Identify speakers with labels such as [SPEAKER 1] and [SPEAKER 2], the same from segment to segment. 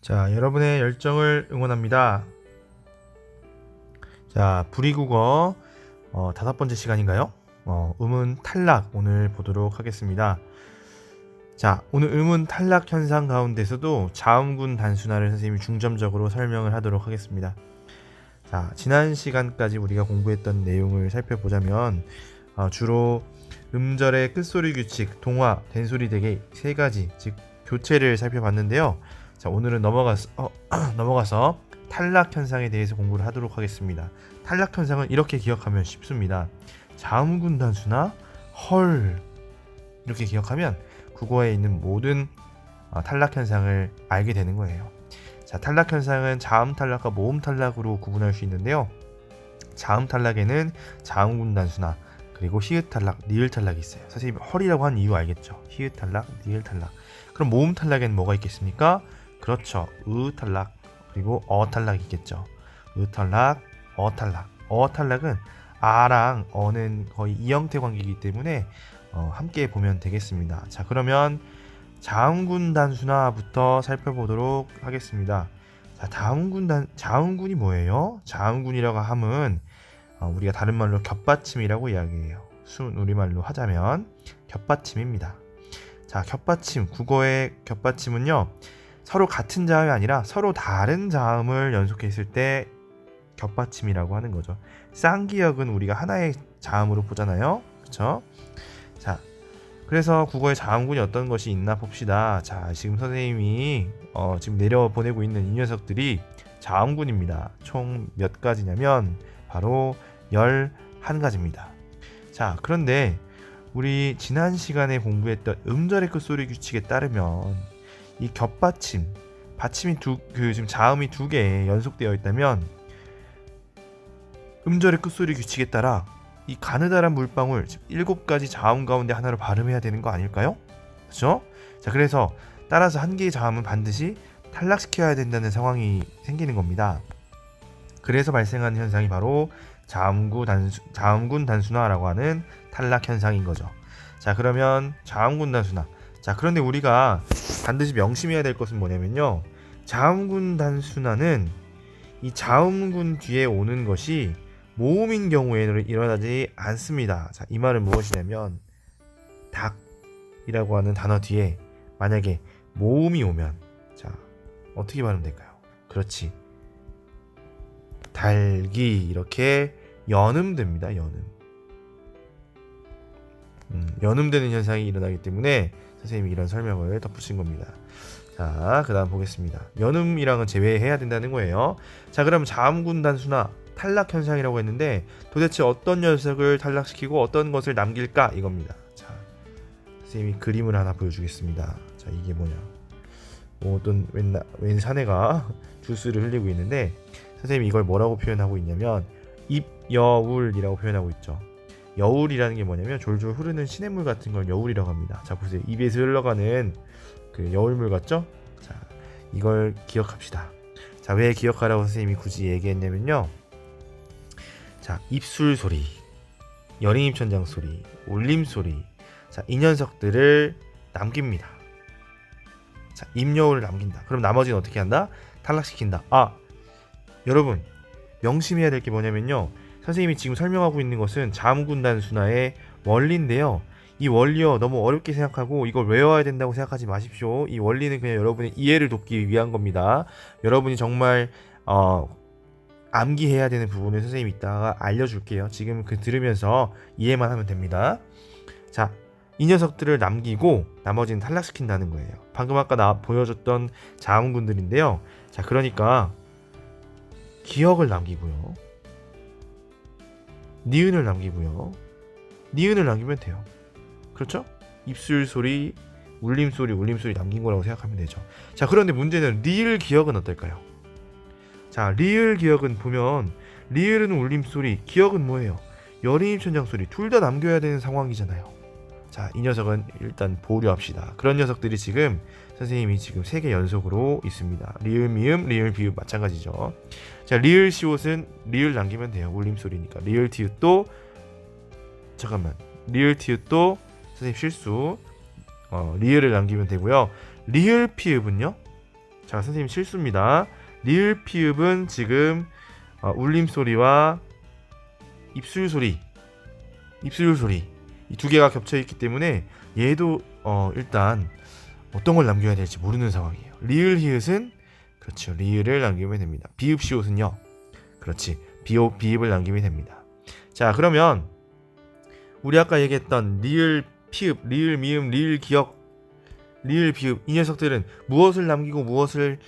[SPEAKER 1] 자, 여러분의 열정을 응원합니다. 자, 불이국어 5번째 시간인가요? 음운 탈락 오늘 보도록 하겠습니다. 자, 오늘 음운 탈락 현상 가운데서도 자음군 단순화를 선생님이 중점적으로 설명을 하도록 하겠습니다. 자, 지난 시간까지 우리가 공부했던 내용을 살펴보자면 주로 음절의 끝소리 규칙, 동화, 된소리 대개 세 가지, 즉 교체를 살펴봤는데요. 자, 오늘은 넘어가서 탈락 현상에 대해서 공부를 하도록 하겠습니다. 탈락 현상은 이렇게 기억하면 쉽습니다. 자음군 단수나 헐 이렇게 기억하면 국어에 있는 모든 탈락 현상을 알게 되는 거예요. 자, 탈락 현상은 자음 탈락과 모음 탈락으로 구분할 수 있는데요. 자음 탈락에는 자음군 단수나 그리고 히읗 탈락, 니을 탈락이 있어요. 선생님 헐이라고 한 이유 알겠죠? 히읗 탈락, 니을 탈락. 그럼 모음 탈락에는 뭐가 있겠습니까? 그렇죠. 으 탈락 그리고 어 탈락이 있겠죠. 으 탈락, 어 탈락. 어 탈락은 아랑 어는 거의 이형태 관계이기 때문에 함께 보면 되겠습니다. 자, 그러면 자음군 단순화부터 살펴보도록 하겠습니다. 자, 자음군이 뭐예요? 자음군이라고 함은 우리가 다른 말로 겹받침이라고 이야기해요. 순 우리말로 하자면 겹받침입니다. 자, 겹받침, 국어의 겹받침은요, 서로 같은 자음이 아니라 서로 다른 자음을 연속했을 때 겹받침이라고 하는 거죠. 쌍기역은 우리가 하나의 자음으로 보잖아요. 그렇죠? 자, 그래서 국어의 자음군이 어떤 것이 있나 봅시다. 자, 지금 선생님이 지금 내려보내고 있는 이 녀석들이 자음군입니다. 총 몇 가지냐면 바로 11가지입니다. 자, 그런데 우리 지난 시간에 공부했던 음절의 끝소리 규칙에 따르면 이 겹받침, 받침이 지금 자음이 2개 연속되어 있다면 음절의 끝소리 규칙에 따라 이 가느다란 물방울 7가지 자음 가운데 하나로 발음해야 되는 거 아닐까요? 그렇죠? 자, 그래서 따라서 한 개의 자음은 반드시 탈락시켜야 된다는 상황이 생기는 겁니다. 그래서 발생하는 현상이 바로 자음군 단순화라고 하는 탈락 현상인 거죠. 자, 그러면 자음군 단순화. 자, 그런데 우리가 반드시 명심해야 될 것은 뭐냐면요, 자음군 단순화는 이 자음군 뒤에 오는 것이 모음인 경우에는 일어나지 않습니다. 자, 이 말은 무엇이냐면 닭이라고 하는 단어 뒤에 만약에 모음이 오면, 자, 어떻게 발음되면 될까요? 그렇지, 달기 이렇게 연음됩니다. 연음되는 현상이 일어나기 때문에 선생님이 이런 설명을 덧붙인 겁니다. 자, 그 다음 보겠습니다. 연음이랑은 제외해야 된다는 거예요. 자, 그럼 자음군 단순화 탈락 현상이라고 했는데 도대체 어떤 녀석을 탈락시키고 어떤 것을 남길까 이겁니다. 자, 선생님이 그림을 하나 보여주겠습니다. 자, 이게 뭐냐, 어떤 웬 사내가 주스를 흘리고 있는데 선생님이 이걸 뭐라고 표현하고 있냐면 입여울이라고 표현하고 있죠. 여울이라는 게 뭐냐면 졸졸 흐르는 시냇물 같은 걸 여울이라고 합니다. 자, 보세요. 입에서 흘러가는 그 여울물 같죠? 자, 이걸 기억합시다. 자, 왜 기억하라고 선생님이 굳이 얘기했냐면요, 자, 입술 소리, 여린입천장 소리, 울림 소리, 자, 이 녀석들을 남깁니다. 자, 입여울을 남긴다. 그럼 나머지는 어떻게 한다? 탈락시킨다. 여러분 명심해야 될 게 뭐냐면요, 선생님이 지금 설명하고 있는 것은 자음군 단순화의 원리인데요, 이 원리요 너무 어렵게 생각하고 이걸 외워야 된다고 생각하지 마십시오. 이 원리는 그냥 여러분의 이해를 돕기 위한 겁니다. 여러분이 정말 암기해야 되는 부분을 선생님이 이따가 알려줄게요. 지금 들으면서 이해만 하면 됩니다. 자, 이 녀석들을 남기고 나머지는 탈락시킨다는 거예요. 방금 아까 보여줬던 자음군들인데요. 자, 그러니까 기억을 남기고요, 니은을 남기고요, 니은을 남기면 돼요. 그렇죠? 입술 소리, 울림 소리 남긴 거라고 생각하면 되죠. 자, 그런데 문제는 리을 기억은 어떨까요? 자, 리을 기억은 보면 리을은 울림 소리, 기억은 뭐예요? 여린입천장 소리, 둘 다 남겨야 되는 상황이잖아요. 자, 이 녀석은 일단 보류합시다. 그런 녀석들이 지금 선생님이 지금 3개 연속으로 있습니다. 리을 미음, 리을 비읍 마찬가지죠. 자, 리을 시옷은 리을 남기면 돼요. 울림 소리니까. 리을 티읕도 리을 티읕도 선생님 실수, 리을을 남기면 되고요. 리을 피읍은요, 자, 선생님 실수입니다. 리을 피읍은 지금 울림소리와 입술소리 이 두 개가 겹쳐 있기 때문에 얘도 일단 어떤 걸 남겨야 될지 모르는 상황이에요. 리을 히읗은 그렇죠. 리을을 남기면 됩니다. 비읍 시옷은요. 그렇지. 비읍을 남기면 됩니다. 자, 그러면 우리 아까 얘기했던 리을 피읍, 리을 미음, 리을 기역, 리을 비읍 이 녀석들은 무엇을 남기고 무엇을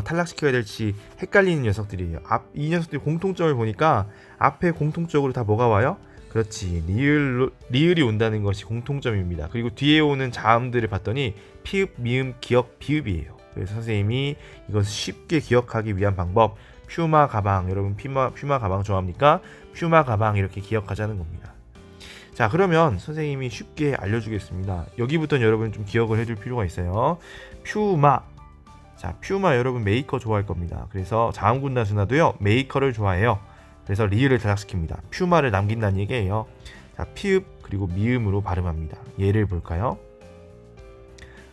[SPEAKER 1] 탈락시켜야 될지 헷갈리는 녀석들이에요. 이 녀석들이 공통점을 보니까 앞에 공통적으로 다 뭐가 와요? 그렇지. 리을이 온다는 것이 공통점입니다. 그리고 뒤에 오는 자음들을 봤더니 피읍, 미음, 기역, 비읍이에요. 그래서 선생님이 이것을 쉽게 기억하기 위한 방법, 퓨마 가방, 여러분 퓨마 가방 좋아합니까? 퓨마 가방 이렇게 기억하자는 겁니다. 자, 그러면 선생님이 쉽게 알려주겠습니다. 여기부터는 여러분 좀 기억을 해줄 필요가 있어요. 퓨마. 자, 퓨마 여러분 메이커 좋아할 겁니다. 그래서 자음군 단수나도요 메이커를 좋아해요. 그래서 리을을 탈락시킵니다. 퓨마를 남긴다는 얘기예요. 자, 피읍 그리고 미음으로 발음합니다. 예를 볼까요?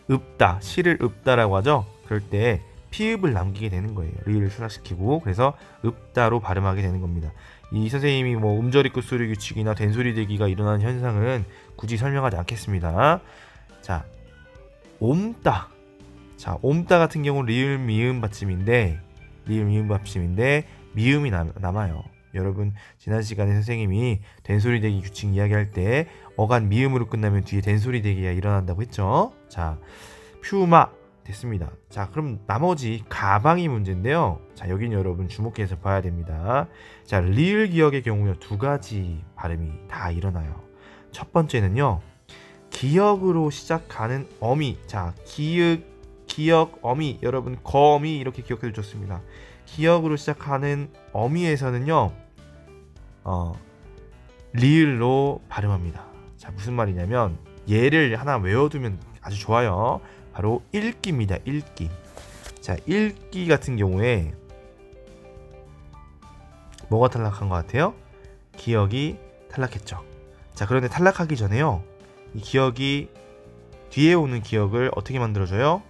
[SPEAKER 1] 읍다, 시를 읍다라고 하죠. 그럴 때 피읍을 남기게 되는 거예요. 리을을 탈락시키고 그래서 읍다로 발음하게 되는 겁니다. 이 선생님이 뭐 음절이 끝소리 규칙이나 된소리 대기가 일어나는 현상은 굳이 설명하지 않겠습니다. 자, 옴따. 자, 옴따 같은 경우는 리을 미음 받침인데 미음이 남아요. 여러분 지난 시간에 선생님이 된소리 대기 규칙 이야기할 때 어간 미음으로 끝나면 뒤에 된소리 대기가 일어난다고 했죠. 자, 퓨마 됐습니다. 자, 그럼 나머지 가방이 문제인데요. 자, 여기는 여러분 주목해서 봐야 됩니다. 자, 리을 기역의 경우요 두 가지 발음이 다 일어나요. 첫 번째는요 기역으로 시작하는 어미. 자, 기역 어미 여러분 거미 이렇게 기억해 주셨습니다. 기역으로 시작하는 어미에서는요 리을로 발음합니다. 자, 무슨 말이냐면 얘를 하나 외워두면 아주 좋아요. 바로 읽기입니다. 읽기. 자, 읽기 같은 경우에 뭐가 탈락한 것 같아요? 기역이 탈락했죠. 자, 그런데 탈락하기 전에요 이 기역이 뒤에 오는 기역을 어떻게 만들어줘요?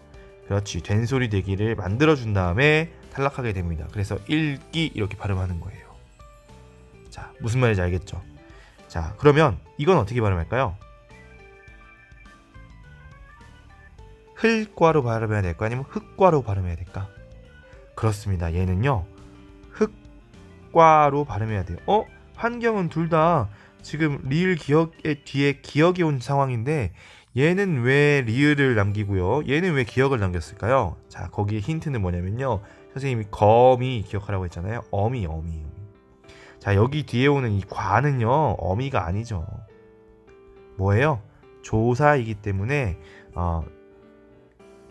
[SPEAKER 1] 그렇지. 된소리 대기를 만들어준 다음에 탈락하게 됩니다. 그래서 읽기 이렇게 발음하는 거예요. 자, 무슨 말인지 알겠죠? 자, 그러면 이건 어떻게 발음할까요? 흘과로 발음해야 될까? 아니면 흑과로 발음해야 될까? 그렇습니다. 얘는요 흑과로 발음해야 돼요. 환경은 둘 다 지금 리을 기역의 뒤에 기역이 온 상황인데 얘는 왜 리을을 남기고요 얘는 왜 기역을 남겼을까요? 자, 거기에 힌트는 뭐냐면요 선생님이 거미 기억하라고 했잖아요. 어미. 자, 여기 뒤에 오는 이 과는요 어미가 아니죠. 뭐예요? 조사이기 때문에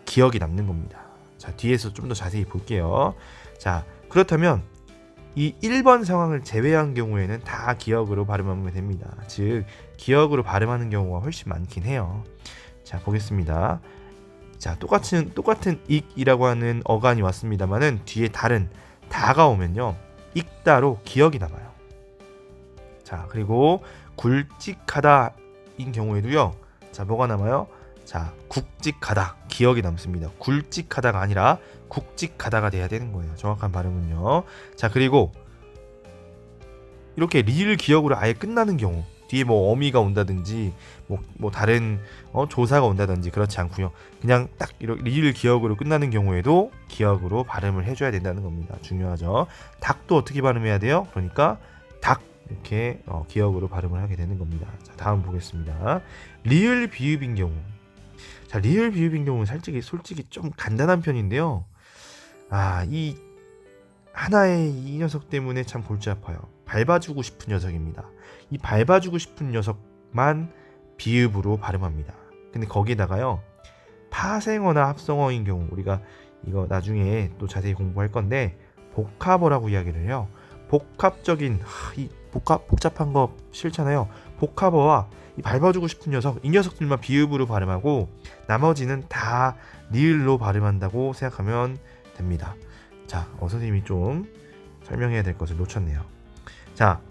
[SPEAKER 1] 기억이 남는 겁니다. 자, 뒤에서 좀 더 자세히 볼게요. 자, 그렇다면 이 1번 상황을 제외한 경우에는 다 기역으로 발음하면 됩니다. 즉 기역으로 발음하는 경우가 훨씬 많긴 해요. 자, 보겠습니다. 자, 똑같은 익이라고 하는 어간이 왔습니다만은 뒤에 다른 다가 오면요 익다로 기역이 남아요. 자, 그리고 굵직하다인 경우에도요 자, 뭐가 남아요? 자, 굵직하다 기역이 남습니다. 굵직하다가 아니라 굵직하다가 돼야 되는 거예요. 정확한 발음은요. 자, 그리고 이렇게 리을 기역으로 아예 끝나는 경우 뒤에 뭐 어미가 온다든지 뭐 다른 조사가 온다든지 그렇지 않고요. 그냥 딱 이렇게 리을 기역으로 끝나는 경우에도 기역으로 발음을 해줘야 된다는 겁니다. 중요하죠. 닭도 어떻게 발음해야 돼요? 그러니까 닭 이렇게 기역으로 발음을 하게 되는 겁니다. 자, 다음 보겠습니다. 리을 비읍인 경우. 자, 리을 비읍인 경우는 솔직히 좀 간단한 편인데요. 이 하나의 이 녀석 때문에 참 골치 아파요. 밟아주고 싶은 녀석입니다. 이 밟아주고 싶은 녀석만 비읍으로 발음합니다. 근데 거기에다가요 파생어나 합성어인 경우 우리가 이거 나중에 또 자세히 공부할 건데 복합어라고 이야기를 해요. 복합적인 복잡한 거 싫잖아요. 복합어와 이 밟아주고 싶은 녀석 이 녀석들만 비읍으로 발음하고 나머지는 다 리을로 발음한다고 생각하면 됩니다. 자, 선생님이 좀 설명해야 될 것을 놓쳤네요. 자,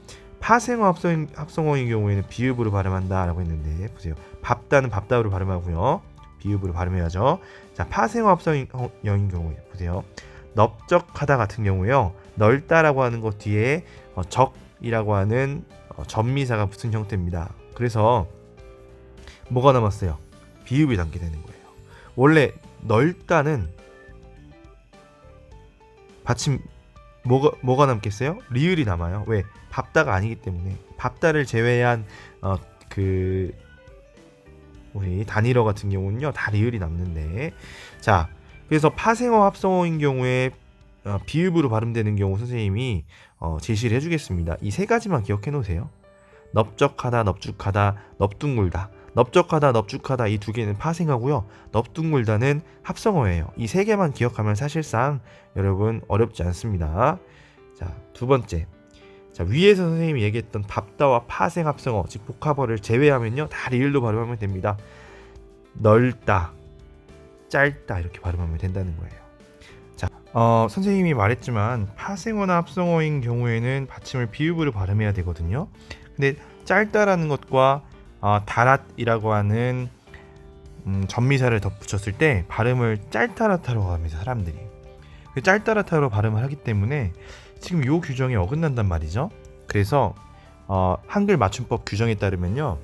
[SPEAKER 1] 파생어 합성어인 경우에는 비읍으로 발음한다 라고 했는데 보세요. 밥다는 밥다로 발음하고요 비읍으로 발음해야죠. 자, 파생어 합성어인 경우에 보세요. 넓적하다 같은 경우에요. 넓다라고 하는 것 뒤에 적이라고 하는 전미사가 붙은 형태입니다. 그래서 뭐가 남았어요? 비읍이 남게 되는 거예요. 원래 넓다는 받침 뭐가 남겠어요? 리을이 남아요. 왜? 밥다가 아니기 때문에. 밥다를 제외한 그 우리 단일어 같은 경우는요 다 리을이 남는데, 자 그래서 파생어 합성어인 경우에 비읍으로 발음되는 경우 선생님이 제시를 해주겠습니다. 이 세 가지만 기억해 놓으세요. 넓적하다, 넓죽하다, 넓둥글다. 넓적하다, 넓죽하다 이 두 개는 파생어고요. 넓둥글다는 합성어예요. 이 세 개만 기억하면 사실상 여러분 어렵지 않습니다. 자, 두 번째. 자, 위에서 선생님이 얘기했던 밥다와 파생 합성어, 즉 복합어를 제외하면요 다 리을로 발음하면 됩니다. 넓다, 짧다 이렇게 발음하면 된다는 거예요. 자, 선생님이 말했지만 파생어나 합성어인 경우에는 받침을 비읍으로 발음해야 되거든요. 근데 짧다라는 것과 다랏이라고 하는 전미사를 덧붙였을 때 발음을 짤따라타로 합니다. 사람들이 그 짤따라타로 발음을 하기 때문에 지금 요 규정에 어긋난단 말이죠. 그래서 한글 맞춤법 규정에 따르면요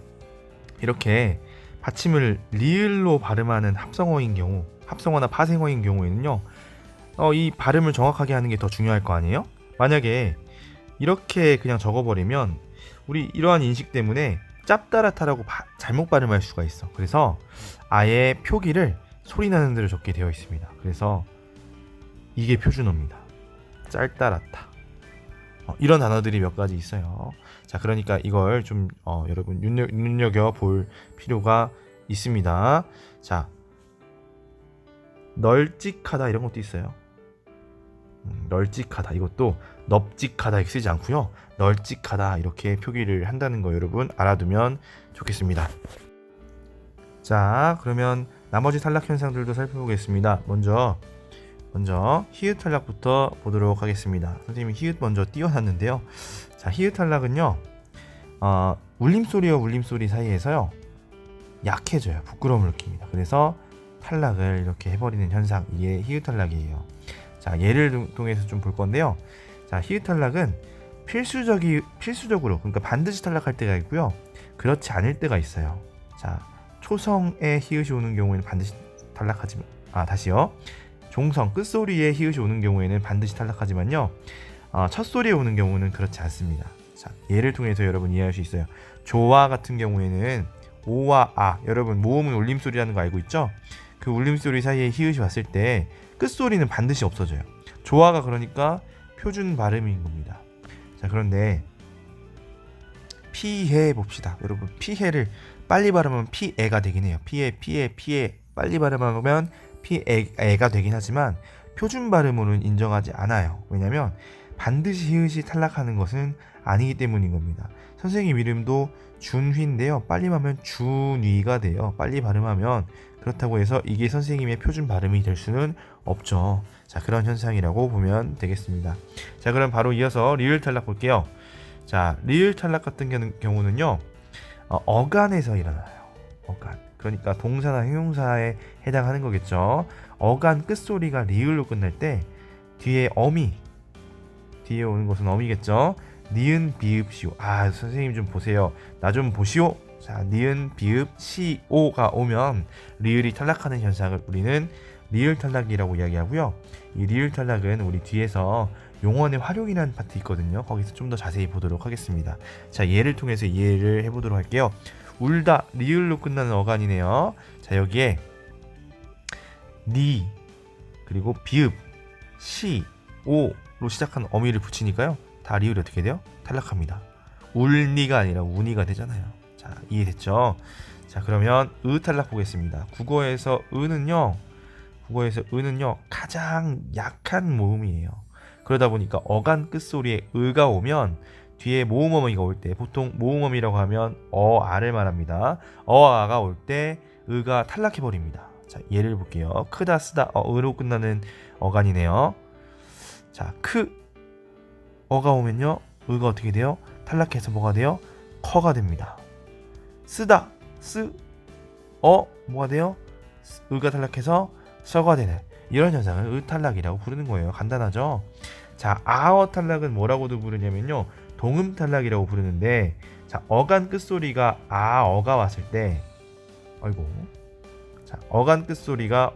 [SPEAKER 1] 이렇게 받침을 리을로 발음하는 합성어인 경우, 합성어나 파생어인 경우에는요 이 발음을 정확하게 하는 게 더 중요할 거 아니에요? 만약에 이렇게 그냥 적어버리면 우리 이러한 인식 때문에 짭따라타라고 잘못 발음할 수가 있어. 그래서 아예 표기를 소리나는 대로 적게 되어 있습니다. 그래서 이게 표준어입니다. 짤따라타. 이런 단어들이 몇 가지 있어요. 자, 그러니까 이걸 좀 여러분 눈여겨 볼 필요가 있습니다. 자, 널찍하다 이런 것도 있어요. 널찍하다 이것도 넙찍하다 이렇게 쓰지 않고요. 널찍하다 이렇게 표기를 한다는 거 여러분 알아두면 좋겠습니다. 자, 그러면 나머지 탈락 현상들도 살펴보겠습니다. 먼저 히읗 탈락부터 보도록 하겠습니다. 선생님이 히읗 먼저 띄워놨는데요. 자, 히읗 탈락은요 울림소리와 울림소리 사이에서요 약해져요. 부끄러움을 느낍니다. 그래서 탈락을 이렇게 해버리는 현상, 이게 히읗 탈락이에요. 자, 예를 통해서 좀 볼 건데요. 자, 히읗 탈락은 필수적으로, 그러니까 반드시 탈락할 때가 있고요, 그렇지 않을 때가 있어요. 자, 초성에 히읗이 오는 경우에는 반드시 탈락하지만, 다시요. 종성 끝소리에 히읗이 오는 경우에는 반드시 탈락하지만요, 첫소리에 오는 경우는 그렇지 않습니다. 자, 예를 통해서 여러분 이해할 수 있어요. 조와 같은 경우에는 오와 여러분 모음은 울림소리라는 거 알고 있죠? 그 울림소리 사이에 히읗이 왔을 때 끝소리는 반드시 없어져요. 조화가 그러니까 표준 발음인 겁니다. 자, 그런데 피해 봅시다. 여러분, 피해를 빨리 발음하면 피애가 되긴 해요. 피해 빨리 발음하면 피애가 되긴 하지만 표준 발음으로는 인정하지 않아요. 왜냐면 반드시 히읗이 탈락하는 것은 아니기 때문인 겁니다. 선생님 이름도 준휘인데요, 빨리 하면 준위가 돼요. 빨리 발음하면. 그렇다고 해서 이게 선생님의 표준 발음이 될 수는 없죠. 자, 그런 현상이라고 보면 되겠습니다. 자, 그럼 바로 이어서 리을 탈락 볼게요. 자, 리을 탈락 같은 경우는요 어간에서 일어나요. 어간, 그러니까 동사나 형용사에 해당하는 거겠죠. 어간 끝소리가 리을로 끝날 때 뒤에 오는 것은 어미겠죠. 니은 비읍 시오. 선생님 좀 보세요, 나 좀 보시오. 자, 니은 비읍 시오가 오면 리을이 탈락하는 현상을 우리는 리을 탈락이라고 이야기하고요. 이 리을 탈락은 우리 뒤에서 용언의 활용이라는 파트 있거든요. 거기서 좀 더 자세히 보도록 하겠습니다. 자, 예를 통해서 이해를 해보도록 할게요. 울다, 리을로 끝나는 어간이네요. 자, 여기에 니 그리고 비읍 시 오로 시작하는 어미를 붙이니까요, 다 리을이 어떻게 돼요? 탈락합니다. 울니가 아니라 우니가 되잖아요. 자, 이해됐죠? 자, 그러면 으 탈락 보겠습니다. 국어에서 은은요 가장 약한 모음이에요. 그러다 보니까 어간 끝소리에 으가 오면 뒤에 모음어미가 올 때, 보통 모음어미라고 하면 어아를 말합니다. 어아가 올 때 으가 탈락해버립니다. 자, 예를 볼게요. 크다, 쓰다, 으로 끝나는 어간이네요. 자, 어가 오면요 으가 어떻게 돼요? 탈락해서 뭐가 돼요? 커가 됩니다. 쓰다, 뭐가 돼요? 으가 탈락해서 썩어내는 이런 현상을 의탈락이라고 부르는 거예요. 간단하죠? 자, 아어 탈락은 뭐라고도 부르냐면요, 동음 탈락이라고 부르는데, 자, 어간 끝소리가 아어가 왔을 때, 아이고, 자, 어간 끝소리가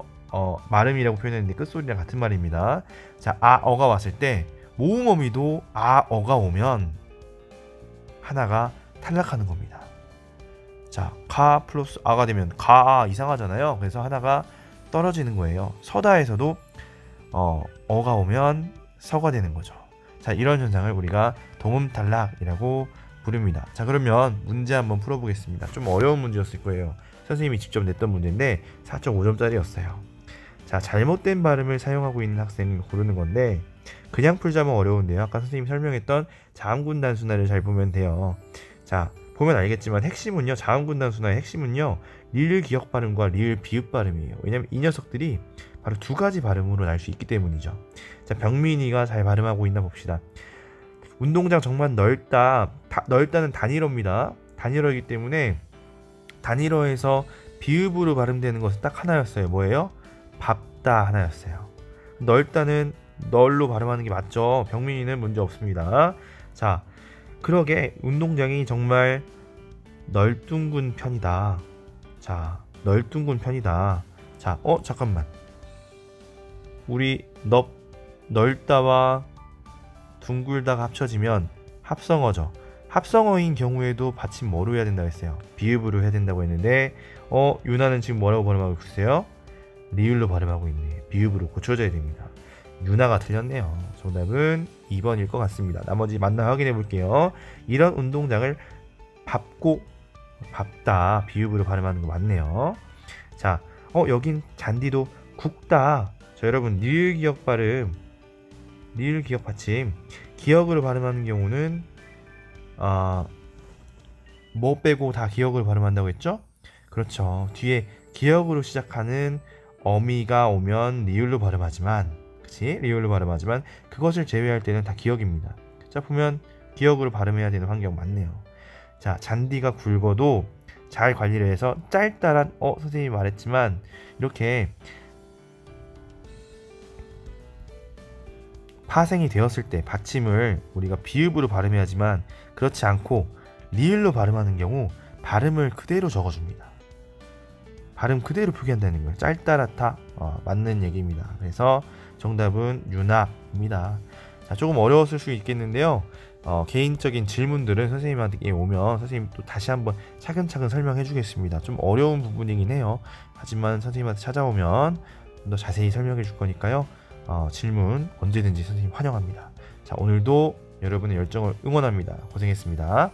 [SPEAKER 1] 말음이라고 표현했는데 끝소리랑 같은 말입니다. 자, 아어가 왔을 때 모음어미도 아어가 오면 하나가 탈락하는 겁니다. 자, 가 플러스 아가 되면 가 이상하잖아요. 그래서 하나가 떨어지는 거예요. 서다에서도 어가 오면 서가 되는 거죠. 자, 이런 현상을 우리가 동음 탈락이라고 부릅니다. 자, 그러면 문제 한번 풀어보겠습니다. 좀 어려운 문제였을 거예요. 선생님이 직접 냈던 문제인데 4.5점짜리였어요. 자, 잘못된 발음을 사용하고 있는 학생을 고르는 건데, 그냥 풀자면 어려운데요. 아까 선생님이 설명했던 자음군 단순화를 잘 보면 돼요. 자, 보면 알겠지만 핵심은요, 자음군 단순화의 핵심은요, 리을 기역 발음과 리을 비읍 발음이에요. 왜냐면 이 녀석들이 바로 두 가지 발음으로 날 수 있기 때문이죠. 자, 병민이가 잘 발음하고 있나 봅시다. 운동장 정말 넓다. 넓다는 단일어입니다. 단일어이기 때문에 단일어에서 비읍으로 발음되는 것은 딱 하나였어요. 뭐예요? 밥다 하나였어요. 넓다는 널로 발음하는 게 맞죠. 병민이는 문제 없습니다. 자, 그러게 운동장이 정말 널뚱군 편이다. 자, 널뚱군 편이다. 자, 잠깐만. 우리 넓다와 둥글다가 합쳐지면 합성어죠. 합성어인 경우에도 받침 뭐로 해야 된다고 했어요? 비읍으로 해야 된다고 했는데, 유나는 지금 뭐라고 발음하고 있어요? 리을로 발음하고 있네. 비읍으로 고쳐줘야 됩니다. 유나가 틀렸네요. 정답은 2번일 것 같습니다. 나머지 맞나 확인해 볼게요. 이런 운동장을 밥다 비읍으로 발음하는 거 맞네요. 자, 여긴 잔디도 굵다. 자, 여러분, 리을 기역 발음, 리을 기역 받침, 기역으로 발음하는 경우는 뭐 빼고 다 기역으로 발음한다고 했죠? 그렇죠. 뒤에 기역으로 시작하는 어미가 오면 리을로 발음하지만, 그치? 리을로 발음하지만 그것을 제외할 때는 다 기역입니다. 자, 보면 기역으로 발음해야 되는 환경 맞네요. 자, 잔디가 굵어도 잘 관리를 해서 짧다란, 선생님이 말했지만 이렇게 파생이 되었을 때 받침을 우리가 비읍으로 발음해야지만, 그렇지 않고 리을로 발음하는 경우 발음을 그대로 적어줍니다. 발음 그대로 표기한다는 거예요. 짧다랗다, 맞는 얘기입니다. 그래서 정답은 유나입니다. 자, 조금 어려웠을 수 있겠는데요. 개인적인 질문들은 선생님한테 오면 선생님이 또 다시 한번 차근차근 설명해 주겠습니다. 좀 어려운 부분이긴 해요. 하지만 선생님한테 찾아오면 좀 더 자세히 설명해 줄 거니까요. 질문 언제든지 선생님 환영합니다. 자, 오늘도 여러분의 열정을 응원합니다. 고생했습니다.